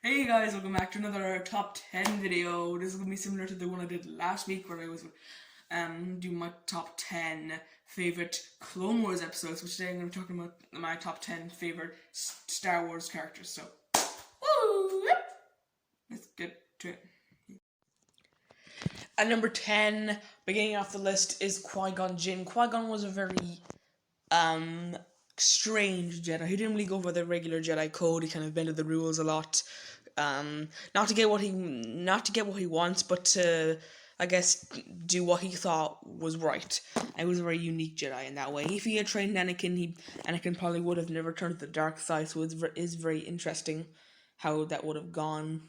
Hey guys, welcome back to another top 10 video. This is going to be similar to the one I did last week where I was doing my top 10 favorite Clone Wars episodes, which today I'm going to be talking about my top 10 favorite Star Wars characters. So, woo, let's get to it. At number 10, beginning off the list, is Qui-Gon Jinn. Qui-Gon was a very um strange Jedi. He didn't really go for the regular Jedi code. He kind of bended the rules a lot. Not to get what he wants, but to, I guess, do what he thought was right. And he was a very unique Jedi in that way. If he had trained Anakin probably would have never turned to the dark side. So it's very interesting how that would have gone.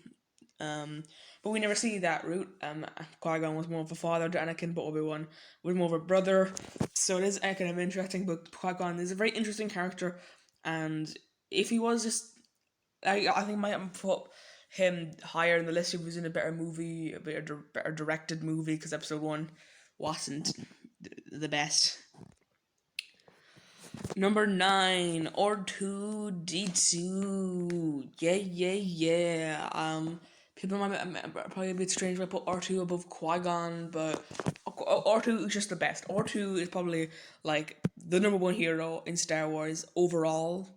But we never see that route. Qui-Gon was more of a father to Anakin, but Obi-Wan was more of a brother. So it is kind of interesting. But Qui-Gon is a very interesting character, and if he was just, I think I might put him higher in the list if he was in a better movie, a better directed movie, because Episode 1 wasn't the best. Number 9, R2-D2. Yeah. People might probably a bit strange if I put R2 above Qui-Gon, but R2 is just the best. R2 is probably like the number one hero in Star Wars overall.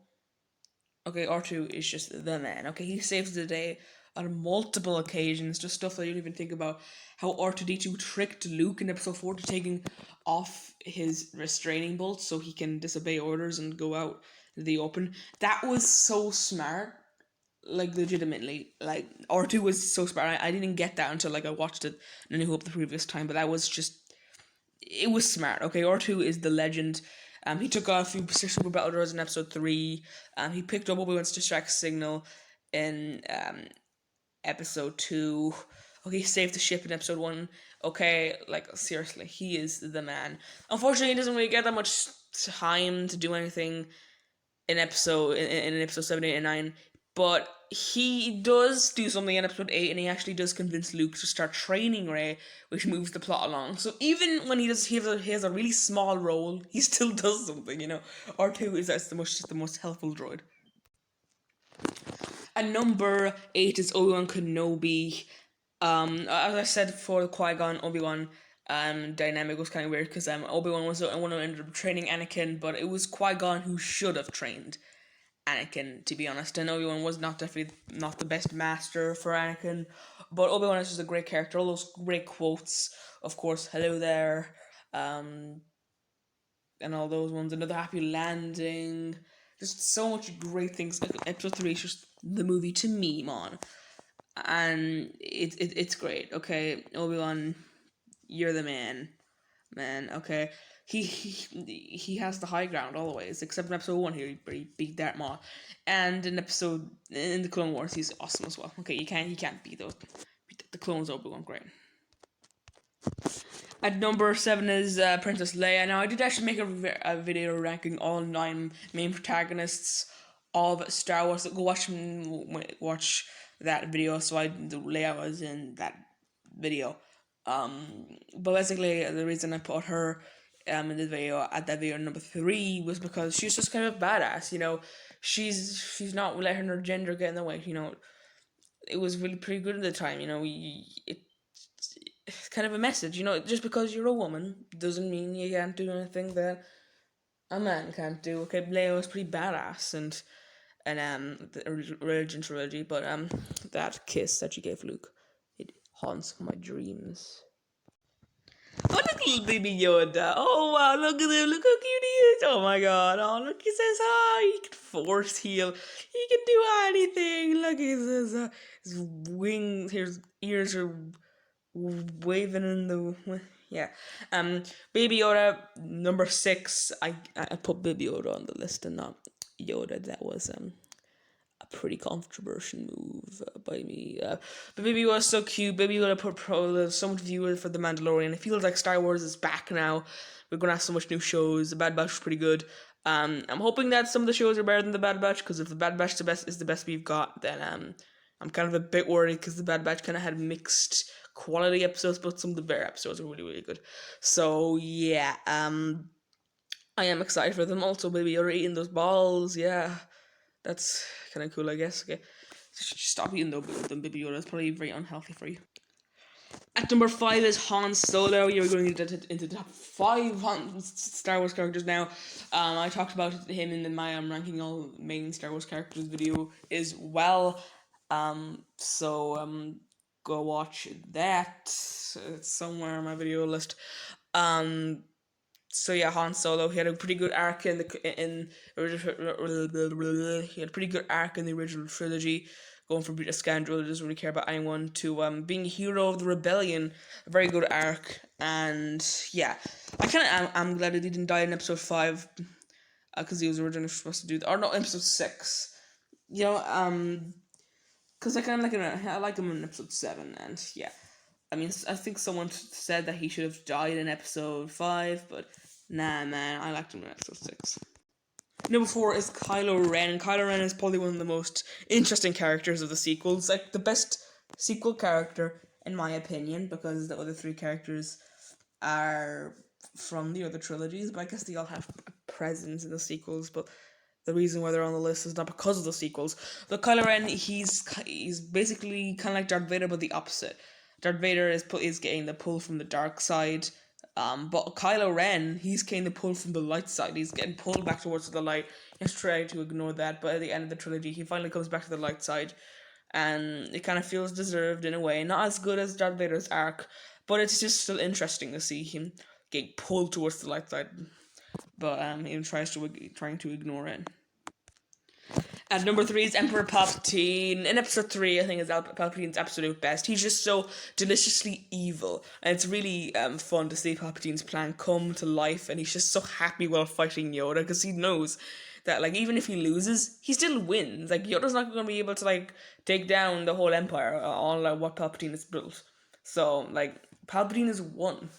Okay, R2 is just the man. Okay, he saves the day on multiple occasions, just stuff that you don't even think about. How R2-D2 tricked Luke in episode 4 to taking off his restraining bolt so he can disobey orders and go out in the open. That was so smart. Like, legitimately. Like, R2 was so smart. I didn't get that until, like, I watched it in New Hope the previous time, but that was just, it was smart. Okay, R2 is the legend. He took off a few super battle droids in episode 3. He picked up Obi-Wan's distract signal in episode 2. Okay, he saved the ship in episode 1. Okay, like, seriously, he is the man. Unfortunately, he doesn't really get that much time to do anything in episode 7, 8, and 9. But he does do something in episode 8, and he actually does convince Luke to start training Rey, which moves the plot along. So even when he has a really small role, he still does something. R2 is the most helpful droid. And number 8 is Obi-Wan Kenobi. As I said for the Qui-Gon Obi-Wan dynamic was kind of weird because Obi-Wan was the one who ended up training Anakin, but it was Qui-Gon who should have trained Anakin, to be honest. And Obi-Wan was definitely not the best master for Anakin, but Obi-Wan is just a great character. All those great quotes, of course, hello there, and all those ones. Another happy landing. Just so much great things. Episode 3 is just the movie to meme on. And it's great. Okay, Obi-Wan, you're the man. Okay. He has the high ground always, except in episode 1 here he beat Darth Maul, and in the Clone Wars he's awesome as well. Okay, he can't beat the clones. Obi-Wan, great. At number 7 is Princess Leia. Now I did actually make a video ranking all 9 main protagonists of Star Wars. Go watch that video. So Leia was in that video. But basically the reason I put her in the video at that video number 3 was because she's just kind of badass. She's not letting her gender get in the way. It was really pretty good at the time. It's kind of a message. Just because you're a woman doesn't mean you can't do anything that a man can't do. Okay, Leia was pretty badass, and the religion trilogy, but that kiss that she gave Luke, it haunts my dreams. Oh, look at little baby Yoda. Oh, wow, look at him. Look how cute he is. Oh, my God. Oh, look, he says hi. He can force heal. He can do anything. Look, he says his wings, his ears are waving in the... Yeah. Baby Yoda, number 6. I put Baby Yoda on the list and not Yoda. That was a pretty controversial move by me. But Baby Yoda was so cute. Baby Yoda put so much viewer for The Mandalorian. It feels like Star Wars is back now. We're gonna have so much new shows. The Bad Batch was pretty good. I'm hoping that some of the shows are better than The Bad Batch, because if The Bad Batch is the best we've got, then I'm kind of a bit worried, because The Bad Batch kind of had mixed quality episodes, but some of the better episodes are really, really good. So yeah, I am excited for them. Also, Baby Yoda eating those balls. Yeah, that's kind of cool, I guess. Okay. Stop eating the Baby Yoda. It's probably very unhealthy for you. At number 5 is Han Solo. You're going into the top 5 Star Wars characters now. I talked about him in my ranking all main Star Wars characters video as well. So go watch that. It's somewhere on my video list. So yeah, Han Solo. He had a pretty good arc in the he had a pretty good arc in the original trilogy, going from being a scoundrel who doesn't really care about anyone to being a hero of the rebellion. A very good arc, and yeah, I'm glad that he didn't die in episode 5, because he was originally supposed to do that, or not episode 6. You know, because I kind of like him. I like him in episode 7, and yeah. I mean, I think someone said that he should have died in episode 5, but nah, man, I liked him in episode 6. Number 4 is Kylo Ren. Kylo Ren is probably one of the most interesting characters of the sequels. Like, the best sequel character, in my opinion, because the other 3 characters are from the other trilogies, but I guess they all have a presence in the sequels, but the reason why they're on the list is not because of the sequels. But Kylo Ren, he's basically kind of like Darth Vader, but the opposite. Darth Vader is getting the pull from the dark side, but Kylo Ren, he's getting the pull from the light side. He's getting pulled back towards the light. He's trying to ignore that, but at the end of the trilogy, he finally comes back to the light side, and it kind of feels deserved in a way. Not as good as Darth Vader's arc, but it's just still interesting to see him get pulled towards the light side, but he trying to ignore it. At number 3 is Emperor Palpatine. In episode 3, I think is Palpatine's absolute best. He's just so deliciously evil, and it's really fun to see Palpatine's plan come to life, and he's just so happy while fighting Yoda, because he knows that, like, even if he loses, he still wins. Like, Yoda's not going to be able to, like, take down the whole empire, all what Palpatine has built. So, like, Palpatine has won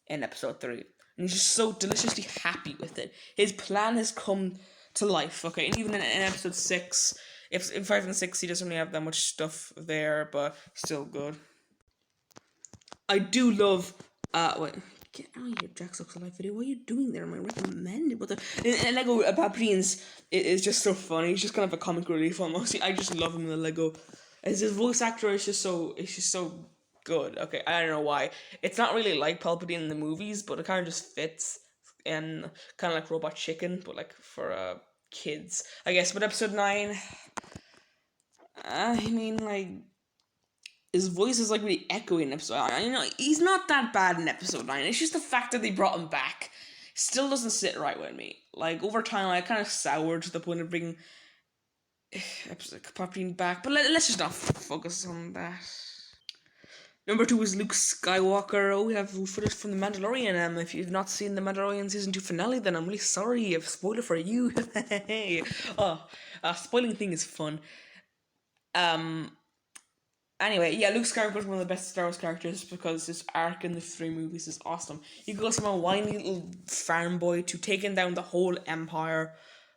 in episode 3, and he's just so deliciously happy with it. His plan has come to life, okay, and even in episode 6, if 5 and 6, he doesn't really have that much stuff there, but still good. I do love, wait, get out of here, Jack Sucks Alive video, what are you doing there? Am I recommended? What the, and Lego Palpatine's, it is just so funny, he's just kind of a comic relief almost. I just love him in the Lego, as his voice actor is just so good, okay, I don't know why. It's not really like Palpatine in the movies, but it kind of just fits, and kind of like Robot Chicken, but like for kids, I guess. But episode 9, I mean, like, his voice is like really echoey in episode 9. You know, he's not that bad in episode 9. It's just the fact that they brought him back still doesn't sit right with me. Like, over time, I kind of soured to the point of bringing Palpatine back. But let's just not focus on that. Number 2 is Luke Skywalker. Oh, we have footage from The Mandalorian. If you've not seen The Mandalorian Season 2 finale, then I'm really sorry. I've spoiled it for you. Spoiling thing is fun. Anyway, yeah, Luke Skywalker is one of the best Star Wars characters because his arc in the 3 movies is awesome. He goes from a whiny little farm boy to taking down the whole empire.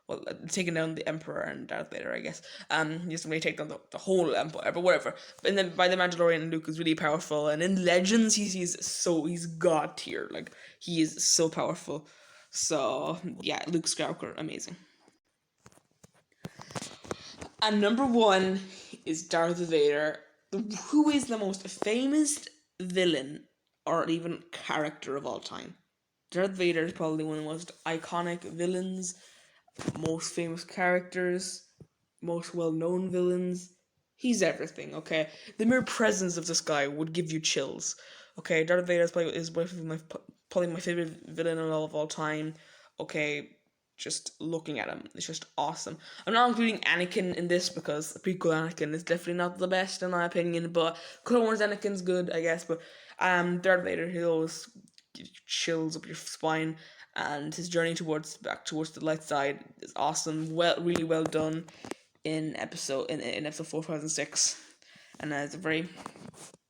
Well, taking down the Emperor and Darth Vader, I guess. He doesn't really take down the whole Empire, but whatever. But then by The Mandalorian, Luke is really powerful, and in Legends, he's god tier. Like, he is so powerful. So yeah, Luke Skywalker, amazing. And number 1 is Darth Vader, who is the most famous villain or even character of all time. Darth Vader is probably one of the most iconic villains, most famous characters, most well-known villains. He's everything, okay? The mere presence of this guy would give you chills. Okay, Darth Vader is probably my favorite villain of all time. Okay, just looking at him, it's just awesome. I'm not including Anakin in this because the prequel Anakin is definitely not the best in my opinion, but Clone Wars Anakin's good, I guess. But Darth Vader, he always gives you chills up your spine, and his journey back towards the light side is awesome. Really well done in episode 4, 5, and 6, and it's a very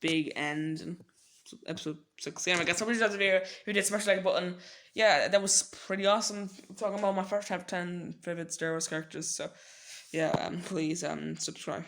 big end in episode 6. Yeah, I guess somebody does a video. If you did smash the like button, yeah, that was pretty awesome. Talking about my first top 10 favorite Star Wars characters. So yeah, please subscribe.